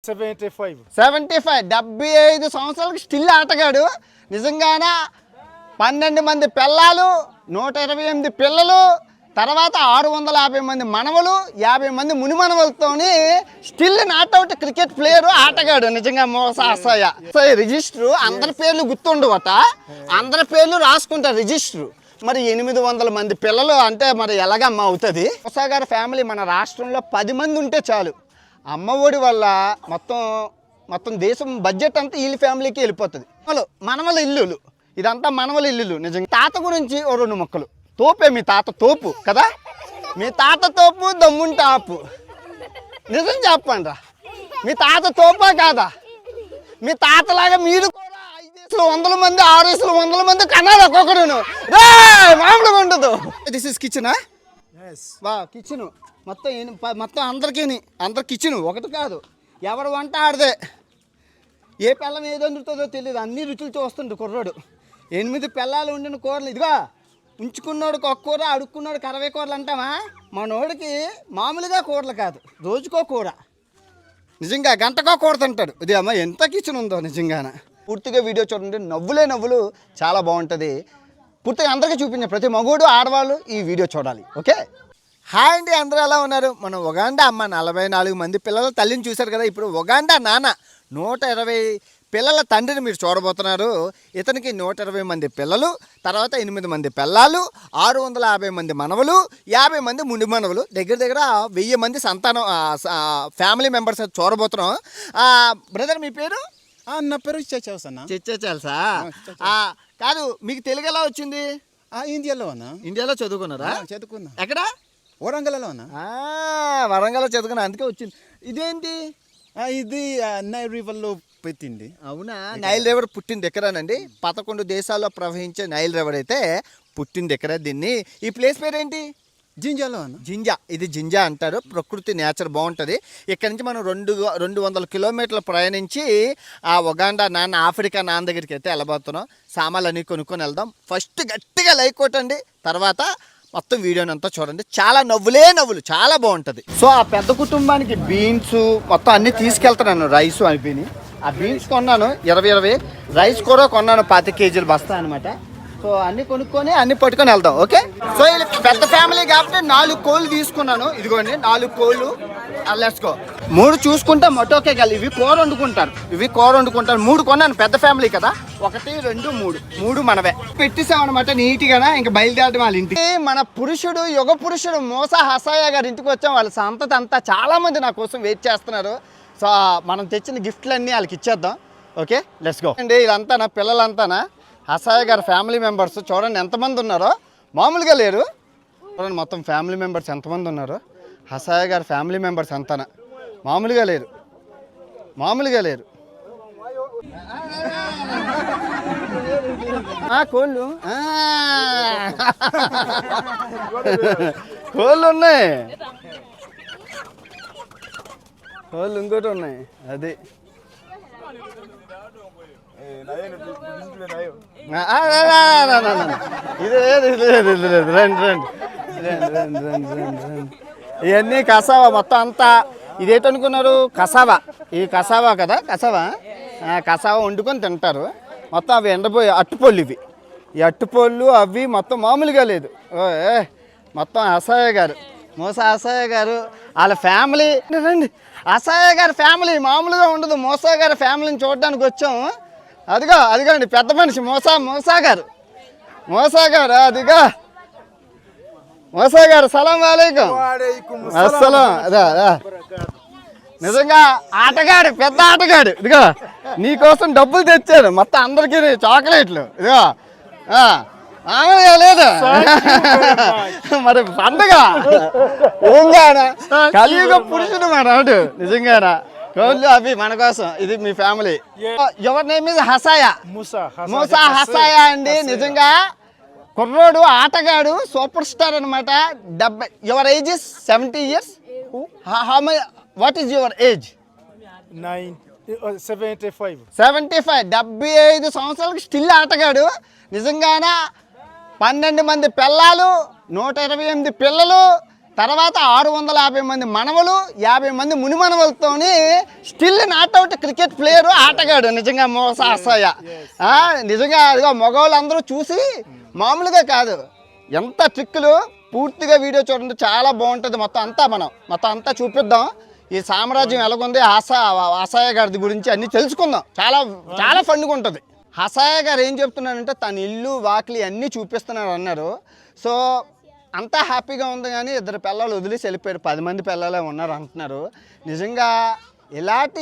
75. 75 సంవత్సరాలకు స్టిల్ ఆటగాడు. నిజంగానే 12 మంది పిల్లలు, 128 పిల్లలు, తర్వాత 650 మంది మనవలు, 50 మంది ముని మనవలతోని స్టిల్ నాట్అవుట్ క్రికెట్ ప్లేయరు, ఆటగాడు. నిజంగా మోస అసహ్య రిజిస్టర్ అందరి పేర్లు గుర్తుండవట, అందరి పేర్లు రాసుకుంటారు రిజిస్టర్. మరి 800 మంది పిల్లలు అంటే మరి ఎలాగమ్మ అవుతుంది? మోసా గారి ఫ్యామిలీ మన రాష్ట్రంలో 10 మంది ఉంటే చాలు. అమ్మఒడి వల్ల మొత్తం దేశం బడ్జెట్ అంతా వీళ్ళ ఫ్యామిలీకి వెళ్ళిపోతుంది. మనవల ఇల్లులు, ఇదంతా మనవల ఇల్లులు. నిజంగా తాత గురించి ఓ 2 మొక్కలు. తోపే మీ తాత, తోపు కదా, మీ తాత తోపు, దమ్ముంటే ఆపు. నిజం చెప్పండి రా, మీ తాత తోపా కాదా? మీ తాతలాగా మీరు కూడా 5 100 మంది, 6 100 మంది కన్నారు ఒక్కొక్కడును. మామూలుగా ఉండదు. దిస్ ఇస్ కిచెనా? వా కిచెను మొత్తం అందరి కిచెను ఒకటి కాదు. ఎవరు వంట ఆడదే. ఏ పిల్లం ఏదో వండుతుందో తెలియదు, అన్ని రుచులు చూస్తుండు కుర్రాడు. 8 పిల్లలు వండిన కూరలు ఇదిగా ఉంచుకున్నాడు ఒక కూర, అడుక్కున్నాడు 60 కూరలు అంటామా? మనోడికి మామూలుగా కూరలు కాదు, రోజుకో కూర. నిజంగా గంటకో కూర తింటాడు. ఇది అమ్మ ఎంత కిచెన్ ఉందో నిజంగానే. పూర్తిగా వీడియో చూడండి, నవ్వులు చాలా బాగుంటుంది. పూర్తిగా అందరికీ చూపించే ప్రతి మగోడు ఆడవాళ్ళు ఈ వీడియో చూడాలి. ఓకే, హాయ్ అండి, అందరూ ఎలా ఉన్నారు? మనం ఉగాండా అమ్మ 44 మంది పిల్లల తల్లిని చూశారు కదా. ఇప్పుడు ఉగాండా నాన్న 120 పిల్లల తండ్రిని మీరు చూడబోతున్నారు. ఇతనికి 120 మంది పిల్లలు, తర్వాత 8 మంది పిల్లలు, 650 మంది మనవలు, 50 మంది ముని మనవలు, దగ్గర 1000 మంది సంతానం ఫ్యామిలీ మెంబర్స్ చూడబోతున్నాం. బ్రదర్ మీ పేరు? నా పేరు చిచ్చేచాల్సా? కాదు, మీకు తెలుగు ఎలా వచ్చింది? ఇండియాలో చదువుకున్నారా? చదువుకున్నా. ఎక్కడ? వరంగల్లో. వరంగల్లో చదువుకున్నా, అందుకే వచ్చింది. ఇదేంటి? ఇది నైల్ రివర్లో పెట్టింది. అవునా? నైల్ రివర్ పుట్టింది ఎక్కడానండి? 11 దేశాల్లో ప్రవహించే నైల్ రివర్ అయితే పుట్టింది ఎక్కడ? దీన్ని ఈ ప్లేస్ పేరేంటి? జింజా. ఇది జింజా అంటారు. ప్రకృతి నేచర్ బాగుంటుంది. ఇక్కడ నుంచి మనం 200 కిలోమీటర్లు ప్రయాణించి ఆ ఉగాండా నాన్న, ఆఫ్రికా నాన్న దగ్గరికి అయితే వెళ్ళబోతున్నాం. సామాన్లు అన్నీ కొనుక్కొని వెళ్దాం. ఫస్ట్ గట్టిగా లైక్ కొట్టండి, తర్వాత మొత్తం వీడియోని అంతా చూడండి. చాలా నవ్వులు, చాలా బాగుంటుంది. సో ఆ పెద్ద కుటుంబానికి బీన్స్ మొత్తం అన్నీ తీసుకెళ్తున్నాను. రైస్ అయిపోయి ఆ బీన్స్ కొన్నాను 20 రైస్ కూడా కొన్నాను 25 కేజీలు బస్తా అనమాట. సో అన్ని కొనుక్కొని అన్ని పట్టుకొని వెళ్దాం. ఓకే, సో ఇది పెద్ద ఫ్యామిలీ కాబట్టి 4 కోళ్ళు తీసుకున్నాను. ఇదిగోండి 4 కోళ్ళు. Let's go. 3 చూసుకుంటే మొట్టోకే కాదు, ఇవి కూర వండుకుంటారు. 3 కొన్నాను, పెద్ద ఫ్యామిలీ కదా. 1 2 3 మనవే పెట్టేసామన్నమాట నీట్గా. ఇంకా బయలుదేరడం వాళ్ళ ఇంటికి. మన పురుషుడు, యుగ పురుషుడు మోసా హసాయా గారి ఇంటికి వచ్చాం. వాళ్ళ సంతతి అంతా చాలా మంది నా కోసం వెయిట్ చేస్తున్నారు. సో మనం తెచ్చిన గిఫ్ట్లన్నీ వాళ్ళకి ఇచ్చేద్దాం. Okay, let's go. అండి ఇదంతా నా పిల్లలంతానా హసాయా గారి ఫ్యామిలీ మెంబర్స్. చూడండి ఎంతమంది ఉన్నారో, మామూలుగా లేరు. చూడండి మొత్తం ఫ్యామిలీ మెంబర్స్ ఎంతమంది ఉన్నారో. హసాయా గారి ఫ్యామిలీ మెంబర్స్ అంతానా మామూలుగా లేరు. కోళ్ళు ఉన్నాయి, కోళ్ళు ఇంకోటి ఉన్నాయి. అది ఇది లేదు. రండి. ఇవన్నీ కసావా మొత్తం అంతా. ఇదేటనుకున్నారు? కసావా. ఇది కసావా కదా, కసావా వండుకొని తింటారు. మొత్తం అవి ఎండపోయి అట్టుపళ్ళు. ఇవి ఈ అట్టుపళ్ళు అవి మొత్తం మామూలుగా లేదు. మొత్తం హసాయా గారు, మోసా హసాయా గారు వాళ్ళ ఫ్యామిలీ. రండి, హసాయా గారి ఫ్యామిలీ మామూలుగా ఉండదు. మోసా గారి ఫ్యామిలీని చూడడానికి వచ్చాము. అదిగోండి పెద్ద మనిషి మోసా గారు. అదిగా మోసా గారు. సలాం వాలేకుం. అస్సలం. నిజంగా ఆటగాడు, పెద్ద ఆటగాడు. ఇదిగో నీకోసం డబ్బులు తెచ్చాడు మొత్తం అందరికీ చాక్లెట్లు. ఇదిగో మామూలుగా లేదు మరి పండుగ. ఏంగానా కలియుగ పురుషుడు మన ఆడు. నిజంగానా కోళ్ళు అవి మన కోసం. ఇది మీ ఫ్యామిలీ. ఎవరి నేమ్ ఇస్ హసాయా? మూసా హసాయా అండి. నిజంగా కుర్రోడు, ఆటగాడు, సూపర్ స్టార్ అనమాట. 70. Your age is 70 years. What is your age? 75. 75 సంవత్సరాలకు స్టిల్ ఆటగాడు. నిజంగానే 12 మంది పిల్లలు, 128 పిల్లలు, తర్వాత 650 మంది మనవలు, 50 మంది ముని మనవలతోని స్టిల్ నాట్అవుట్ క్రికెట్ ప్లేయరు, ఆటగాడు నిజంగా మోస అసయ్య. నిజంగా అదిగో మగవాళ్ళందరూ చూసి మామూలుగా కాదు, ఎంత ట్రిక్కులు. పూర్తిగా వీడియో చూడండి, చాలా బాగుంటుంది. మొత్తం అంతా చూపిద్దాం. ఈ సామ్రాజ్యం ఎలాగుంది, అసయ్య గారి గురించి అన్నీ తెలుసుకుందాం. చాలా చాలా ఫన్గా ఉంటుంది. అసయ్య గారు ఏం చెప్తున్నారంటే తన ఇల్లు వాకిలి అన్నీ చూపిస్తున్నారు అన్నారు. సో అంతా హ్యాపీగా ఉంది, కానీ 2 పిల్లలు వదిలేసి వెళ్ళిపోయారు. 10 మంది పిల్లలే ఉన్నారు అంటున్నారు. నిజంగా ఇలాంటి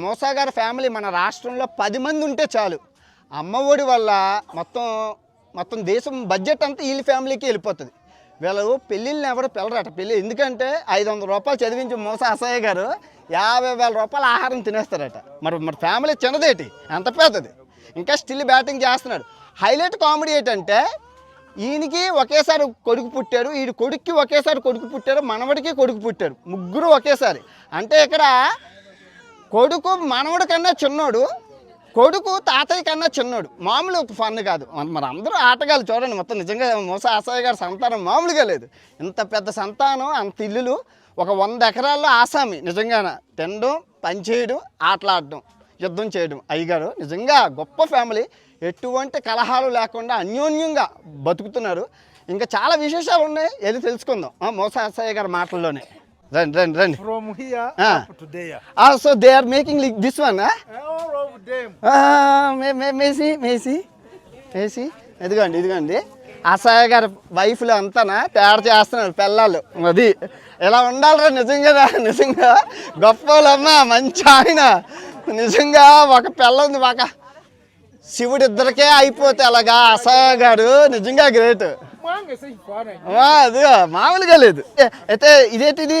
మోస గారి ఫ్యామిలీ మన రాష్ట్రంలో 10 మంది ఉంటే చాలు. అమ్మఒడి వల్ల మొత్తం దేశం బడ్జెట్ అంతా వీళ్ళ ఫ్యామిలీకి వెళ్ళిపోతుంది. వీళ్ళు పెళ్ళిళ్ళని ఎవరు పిల్లరట. ఎందుకంటే 500 రూపాయలు చదివించి మోస అసయ్య గారు 50,000 రూపాయల ఆహారం తినేస్తారట. మరి ఫ్యామిలీ చిన్నదేటి, అంత పెద్దది. ఇంకా స్టిల్ బ్యాటింగ్ చేస్తున్నాడు. హైలైట్ కామెడీ ఏంటంటే ఈయనకి ఒకేసారి కొడుకు పుట్టారు, వీడి కొడుక్కి ఒకేసారి కొడుకు పుట్టారు, మనవడికి కొడుకు పుట్టారు, ముగ్గురు ఒకేసారి. అంటే ఇక్కడ కొడుకు మనవడి కన్నా చిన్నోడు, కొడుకు తాతయ్య కన్నా చిన్నోడు. మామూలు ఫన్ కాదు. మరి అందరూ ఆటగాళ్ళు చూడండి. మొత్తం నిజంగా మోస అసయ్య గారి సంతానం మామూలుగా లేదు. ఇంత పెద్ద సంతానం, అంత ఇల్లులు, ఒక 100 ఎకరాల్లో ఆసామి. నిజంగా తినడం, పని చేయడం, ఆటలాడడం, యుద్ధం చేయడం. అయ్యగారు నిజంగా గొప్ప ఫ్యామిలీ. ఎటువంటి కలహాలు లేకుండా అన్యోన్యంగా బతుకుతున్నారు. ఇంకా చాలా విశేషాలు ఉన్నాయి, వెళ్ళి తెలుసుకుందాం మోస అసయ్య గారి మాటల్లోనే. రండి. From here up to there. So they are making like this one. All of them. మేసి ఇదిగోండి అసయ్య గారి వైఫ్లు అంతానా తయారు చేస్తున్నారు పిల్లలు. అది ఇలా ఉండాలిరా నిజంగా గొప్పలమ్మ, మంచి ఆయన. నిజంగా ఒక పిల్ల ఉంది, ఒక శివుడు ఇద్దరికే అయిపోతే అలాగా అసయ్య గారు నిజంగా గ్రేట్. అది మామూలుగా లేదు. అయితే ఇదేంటిది,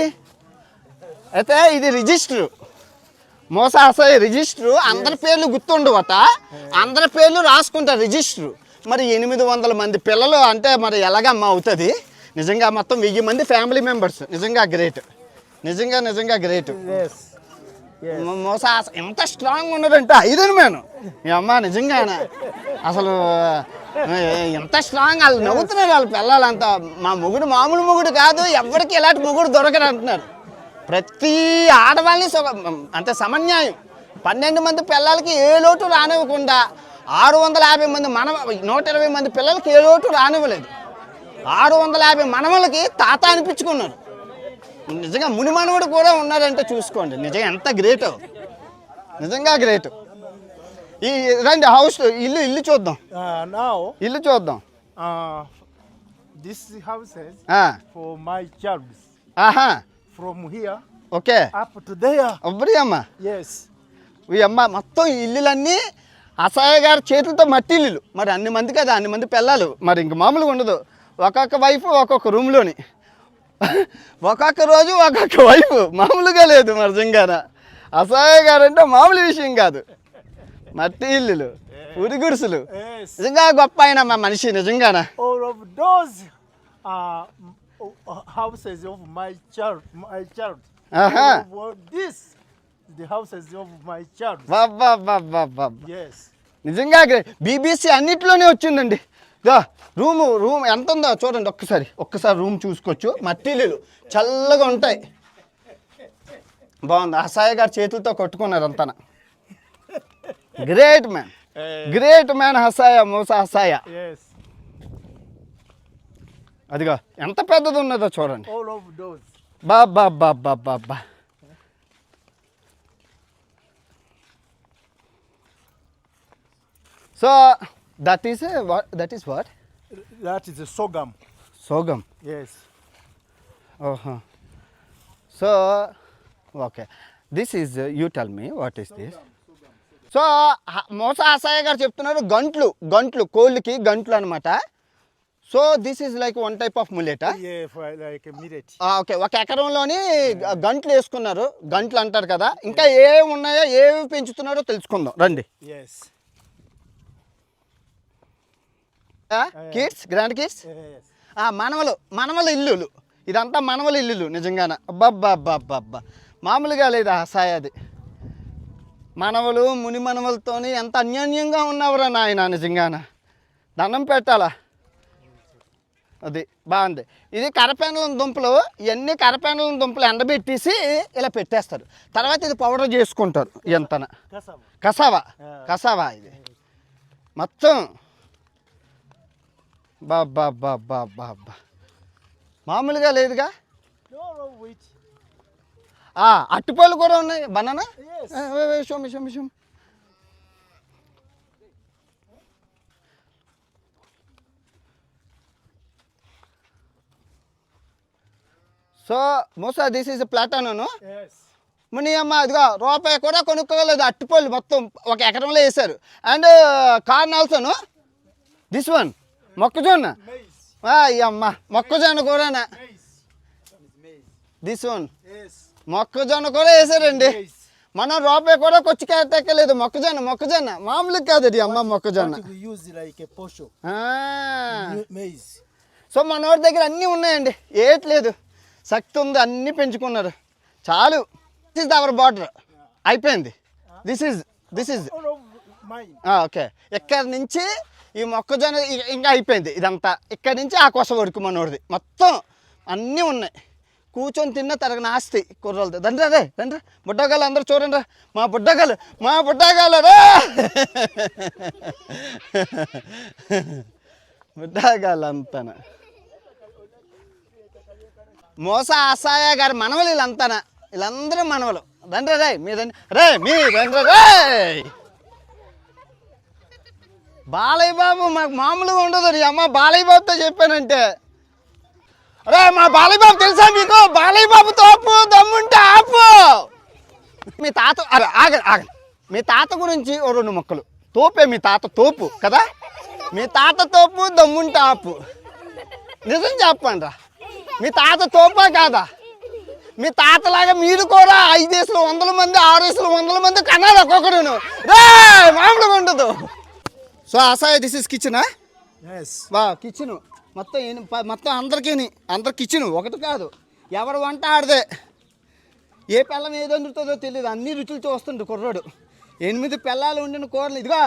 అయితే ఇది రిజిస్టర్, మోస అసయ్య రిజిస్టరు. అందరి పేర్లు గుర్తుండవట, అందరి పేర్లు రాసుకుంటారు రిజిస్టరు. మరి 800 మంది పిల్లలు అంటే మరి ఎలాగమ్మా అవుతుంది. నిజంగా మొత్తం 1000 మంది ఫ్యామిలీ మెంబర్స్. నిజంగా గ్రేట్, నిజంగా గ్రేట్. మోస ఎంత స్ట్రాంగ్ ఉన్నదంటే ఐరన్ మ్యాన్. ఈ అమ్మ నిజంగా అసలు ఎంత స్ట్రాంగ్. వాళ్ళు నవ్వుతున్నారు వాళ్ళ పిల్లలంతా. మా మొగుడు మామూలు మొగుడు కాదు, ఎవరికి ఎలాంటి మొగుడు దొరకరు అంటున్నారు. ప్రతి ఆడవాళ్ళని అంటే సమన్యాయం. 12 మంది పిల్లలకి ఏ లోటు రానివ్వకుండా 650 మంది 120 మంది పిల్లలకి ఏ లోటు రానివ్వలేదు. 650 మనవలకి తాత అనిపించుకున్నారు. నిజంగా ముని మనవడు కూడా ఉన్నారంటే చూసుకోండి. నిజంగా ఎంత గ్రేటో, నిజంగా గ్రేట్. ఈ రండి హౌస్ ఇల్లు చూద్దాం. Now ఇల్లు చూద్దాం. this house is for my child. ఆహా, From here okay, up to there. అబ్బరి అమ్మ. Yes. ఈ అమ్మ మొత్తం ఇల్లులన్నీ అసయ్య గారి చేతులతో మట్టి ఇల్లులు. మరి అన్ని మంది కదా, అన్ని మంది పిల్లలు, మరి ఇంక మామూలుగా ఉండదు. ఒక్కొక్క వైఫ్ ఒక్కొక్క రూమ్లోని, ఒక్కొక్క రోజు ఒక్కొక్క వైఫ్. మామూలుగా లేదు. మరి నిజంగాన అసయ్య గారు అంటే మామూలు విషయం కాదు. మట్టి ఇల్లులు, ఉరి గుడిసెలు. నిజంగా గొప్ప ఆయన మా మనిషి నిజంగాన. All of those houses of my child. ఆహా, This the houses of my child. Baba. Yes. నిజంగా బీబీసీ అన్నిట్లోనే వచ్చిందండి. రూమ్ ఎంత ఉందో చూడండి ఒక్కసారి రూమ్ చూసుకోవచ్చు. మట్టి ఇల్లులు చల్లగా ఉంటాయి. బాగుంది. అసయ్య గారి చేతులతో కొట్టుకున్నారు అంతా. గ్రేట్ మ్యాన్ అసయ్య, మోస అసయ్య. Yes. అదిగో ఎంత పెద్దది ఉన్నదో చూడండి. All of those. బాబా. So that is what? That is a sorghum. Sorghum. Yes. ఓహో. So okay, this is you tell me what is this. So Mosa Asayya గారు చెప్తున్నారు గంట్లు కోళ్ళకి గంట్లు అనమాట. So this is like one type of ముల్లెటా? Yeah, like a millet. Okay, 1 ఎకరంలోని గంట్లు వేసుకున్నారు. గంట్లు అంటారు కదా. ఇంకా ఏవి ఉన్నాయో, ఏవి పెంచుతున్నారో తెలుసుకుందాం రండి. Yes. Kids, grand kids, Yes. మనవల ఇల్లులు. ఇదంతా మనవల ఇల్లులు. నిజంగాన అబ్బా మామూలుగా లేదా సాయది. మనవలు ముని మనవలతోని ఎంత అన్యోన్యంగా ఉన్నవరా నాయన. నిజంగాన దండం పెట్టాలా. అది బాగుంది. ఇది కరపెండలం దుంపలు, ఇవన్నీ కరపెండలం దుంపలు ఎండబెట్టేసి ఇలా పెట్టేస్తారు. తర్వాత ఇది పౌడర్ చేసుకుంటారు. ఎంతన కసావా కసావా ఇది మొత్తం. బాబా బాబా బాబా మామూలుగా లేదుగా. అట్టుపళ్ళు కూడా ఉన్నాయి. Banana show me show me show me. So musa this is plantain. ముని అమ్మ ఇదిగో రూపాయి కూడా కొనుక్కోలేదు. అట్టుపళ్ళు మొత్తం ఒక ఎకరంలో వేశారు. అండ్ కార్న్ ఆల్సోను. దిస్ వన్ మొక్కజొన్న. అమ్మ మొక్కజొన్న కూడానా. దిస్ వన్ మొక్కజొన్న కూడా వేసారండి. మనం రూపాయి కూడా కొచ్చికెక్కలేదు. మొక్కజొన్న మామూలు కాదు అమ్మ మొక్కజొన్న. సో మనోడి దగ్గర అన్నీ ఉన్నాయండి. ఏట్లేదు, శక్తి ఉంది, అన్నీ పెంచుకున్నారు. చాలు. This is our border. అయిపోయింది. This is okay. ఇక్కడ నుంచి ఈ మొక్కజొన్న ఇంకా అయిపోయింది. ఇదంతా ఇక్కడ నుంచి ఆ కొస వరకు మనోడిది మొత్తం అన్నీ ఉన్నాయి. కూర్చొని తిన్న తరగని ఆస్తి కుర్రోళ్ళది. రండి రే రండి బుడ్డగాళ్ళు అందరూ చూడండి రా. మా బుడ్డగాళ్ళు రా. బుడ్డగాళ్ళు అంతానా. మోసా అసాయ గారి మనవలు వీళ్ళంతానా. వీళ్ళందరూ మనవలు. రండి రే మీ రండి మీ రండి రే. బాలయ్య బాబు మాకు మామూలుగా ఉండదు. అమ్మ బాలయ్య బాబుతో చెప్పానంటే అరే మా బాలయ్య బాబు తెలుసా మీకు? బాలయ్య బాబు తోపు దమ్ముంటే ఆపు. మీ తాత ఆగ మీ తాత గురించి ఓ 2 మొక్కలు. తోపే మీ తాత తోపు కదా. మీ తాత తోపు దమ్ముంటే ఆపు. నిజం చెప్పండి రా. మీ తాత తోపా కాదా? మీ తాతలాగా మీరు కూడా 5 వయసులు 100 మంది 6 వయసులు 100 మంది కన్నాడు ఒక్కొక్కడును. రే మామూలుగా ఉండదు. సో అసాయ దిస్ ఇస్ కిచెనా. కిచెను మొత్తం అందరి కిచెను ఒకటి కాదు. ఎవరు వంట ఆడదే. ఏ పిల్లం ఏదో వండుతుందో తెలియదు. అన్ని రుచులు చూస్తుండు కుర్రాడు. 8 పిల్లలు వండిన కూరలు. ఇదిగో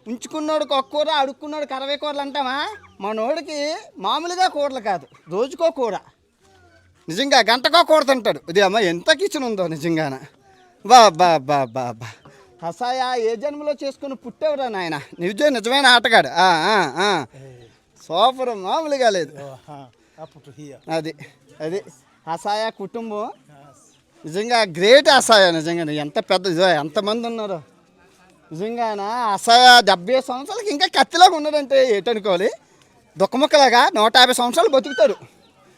ఉంచుకున్నాడు ఒక కూర, అడుక్కున్నాడు 60 కూరలు అంటామా. మనోడికి మామూలుగా కూరలు కాదు, రోజుకో కూర. నిజంగా గంటకో కూర తింటాడు. ఇది అమ్మ ఎంత కిచెన్ ఉందో నిజంగానే. బా అసాయ ఏ జన్మలో చేసుకుని పుట్టేవరా నాయన. నిజమైన ఆటగాడు. సూపర్, మామూలుగా లేదు. అది అసాయ కుటుంబం నిజంగా గ్రేట్. అసాయ నిజంగా ఎంత పెద్ద ఎంతమంది ఉన్నారు నిజంగానా. అసాయ 70 సంవత్సరాలకి ఇంకా కత్తిలాగా ఉన్నాడంటే ఏటనుకోవాలి. దుఃఖముక్కలాగా 150 సంవత్సరాలు బతుకుతాడు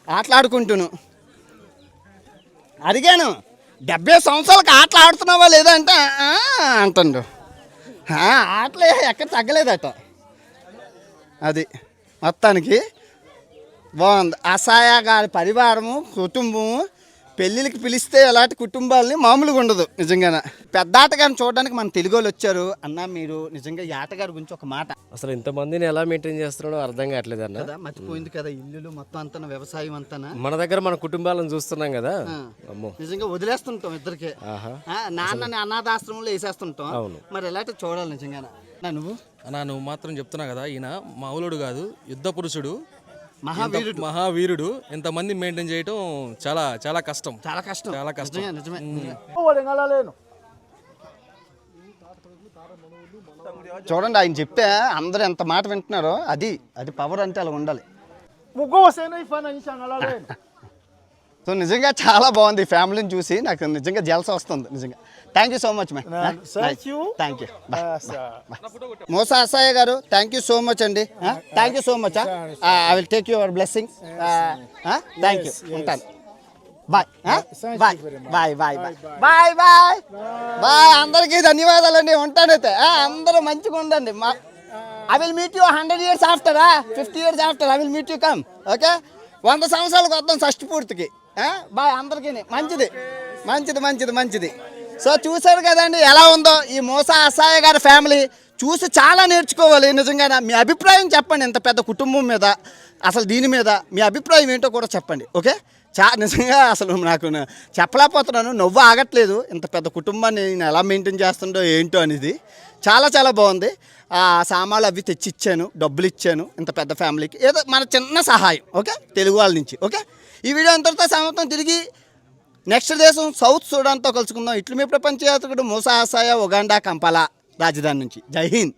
ఆటలాడుకుంటును. అడిగాను 70 సంవత్సరాలకి ఆటలు ఆడుతున్నావా లేదా అంటే అంటుండు. ఆటలే ఎక్కడ తగ్గలేదట. అది మొత్తానికి బాగుంది. అసాయ గారి పరివారము కుటుంబము పెళ్ళిళ్ళకి పిలిస్తే అలాంటి కుటుంబాలని మామూలుగా ఉండదు నిజంగానే. పెద్ద ఆటగారిని చూడడానికి మన తెలుగు వాళ్ళు వచ్చారు. అన్న మీరు నిజంగా ఈ ఆటగారి గురించి ఒక మాట. అసలు ఇంతమందిని ఎలా మెయింటైన్ చేస్తున్నాడో అర్థం కావట్లేదు అన్న. కదా మర్చిపోయింది కదా. ఇల్లులు మొత్తం అంతా వ్యవసాయం అంతా మన దగ్గర మన కుటుంబాలను చూస్తున్నాం కదా. అమ్మో నిజంగా వదిలేస్తుంటాం ఇద్దరికే. నాన్నని అనాథాశ్రమంలో వేసేస్తుంటాం. మరి ఎలాంటి చూడాలి నిజంగానే. నువ్వు మాత్రం చెప్తున్నా కదా, ఈయన మామూలుడు కాదు, యుద్ధ పురుషుడు, మహావీరుడు. ఎంతమంది మెయింటైన్ చేయటం చాలా చాలా కష్టం. నిజమే. చూడండి ఆయన చెప్తే అందరూ ఎంత మాట వింటున్నారో. అది పవర్ అంటే అలా ఉండాలి. సో నిజంగా చాలా బాగుంది. ఈ ఫ్యామిలీని చూసి నాకు నిజంగా జల్స వస్తుంది నిజంగా. Thank you so much ma'am. Thank you. Mosa Asaya గారు థ్యాంక్ యూ సో మచ్ అండి. Thank you so much. I will take your blessings. Thank you. ఉంటాను. బాయ్. అందరికీ ధన్యవాదాలండి. ఉంటానైతే అందరూ మంచిగా ఉండండి. I will meet you 100 years after 50 years after. I will meet you come. Okay 100 సంవత్సరాలకు వద్దాం షష్టి పూర్తికి. బాయ్ అందరికీ. మంచిది. సో చూసారు కదండి ఎలా ఉందో ఈ మోసా అసాయ గారి ఫ్యామిలీ. చూసి చాలా నేర్చుకోవాలి నిజంగా. మీ అభిప్రాయం చెప్పండి. ఇంత పెద్ద కుటుంబం మీద అసలు దీని మీద మీ అభిప్రాయం ఏంటో కూడా చెప్పండి. ఓకే నిజంగా అసలు నాకు చెప్పలేకపోతున్నాను, నవ్వు ఆగట్లేదు. ఇంత పెద్ద కుటుంబాన్ని నేను ఎలా మెయింటైన్ చేస్తుండో ఏంటో అనేది చాలా చాలా బాగుంది. ఆ సామాన్లు అవి తెచ్చి ఇచ్చాను, డబ్బులు ఇచ్చాను ఇంత పెద్ద ఫ్యామిలీకి, ఏదో మన చిన్న సహాయం. ఓకే, తెలుగు వాళ్ళ నుంచి. ఓకే, ఈ వీడియో అంతటితో సమాప్తం. తిరిగి నెక్స్ట్ దేశం సౌత్ సుడాన్తో కలుసుకుందాం. ఇట్లు మీ ప్రపంచ యాత్రికుడు మూసా హసాయ, ఉగాండా, కంపాలా రాజధాని నుంచి. జై హింద్.